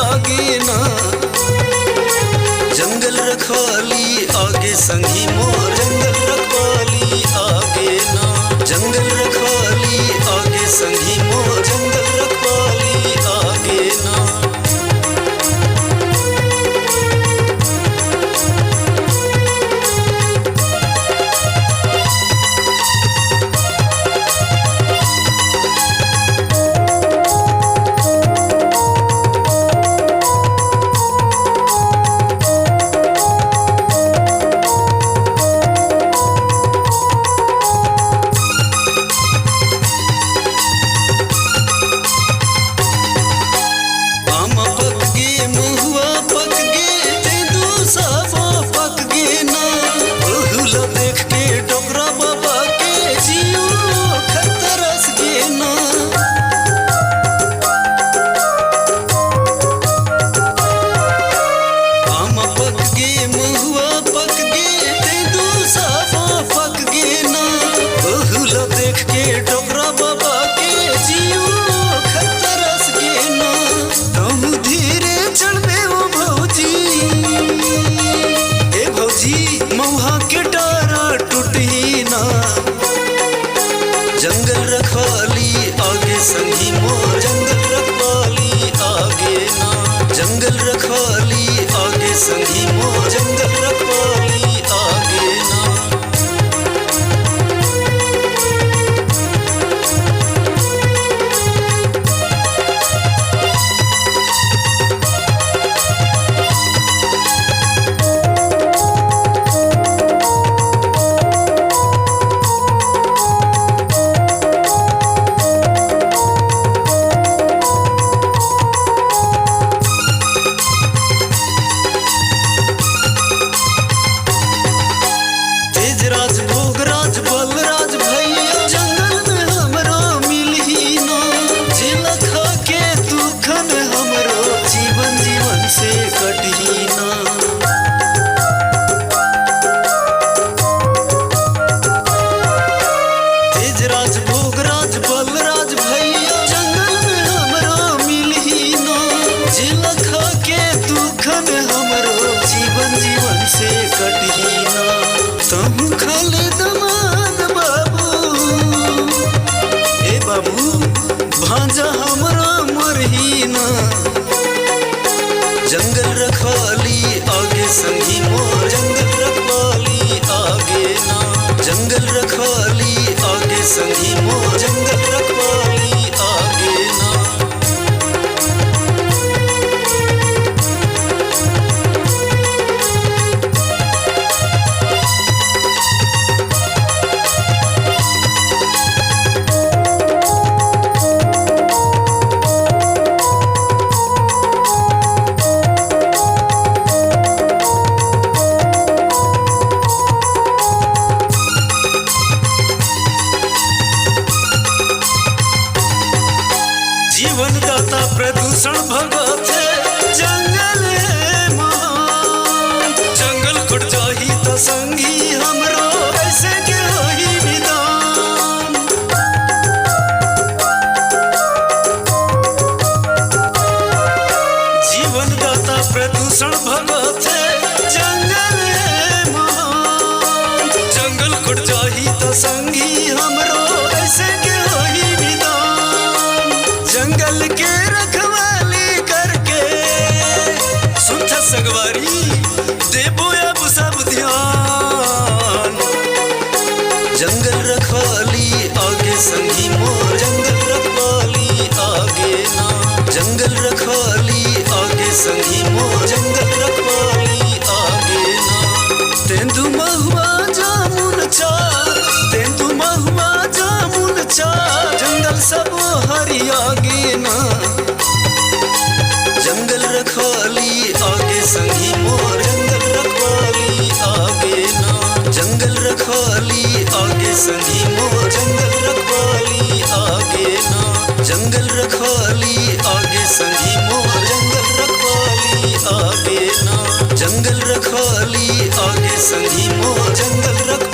आगे ना। जंगल रखवाली आगे संगी मोर, जंगल रखवाली आगे ना। जंगल रखवाली आगे संगी मोर, जंगल रखवाली आगे ना। जंगल रखवाली आगे संगी मोर, जंगल रखवाली आगे ना। जंगल रखवाली आगे संगी मोर, जंगल रखवाली आगे ना। भांजा हमरा मरही ना। जंगल रखवाली आगे संगी मोर, जंगल रखवाली आगे ना। जंगल रखवाली आगे संगी मोर, जंगल रखवाली आगे ना। जीवन दाता प्रदूषण भगत जंगल महान। जंगल कट जाही तो संगी हमरो ऐसे के होही विधान। जीवन दाता प्रदूषण भगत जंगल महान। जंगल कट जाही तो संगी हमरो ऐसे के होही विधान। जंगल के रखवाली करके सुन सगवारी देबो अब सब ध्यान। जंगल रखवाली आगे संगी मोर, जंगल रखवाली आगे ना। जंगल रखवाली आगे संगी मोर, जंगल रखवाली आगे ना। तेंदु महुआ जामुन चा, तेंदु महुआ जामुन चा, जंगल सब हरी आगे ना। जंगल रखवाली आगे संगी मोर, जंगल रखवाली आगे ना। जंगल रखवाली आगे संगी मोर, जंगल रखवाली आगे ना। जंगल रखवाली आगे संगी मोर, जंगल रखवाली आगे ना। जंगल रखवाली आगे संगी मोर, जंगल रखवाली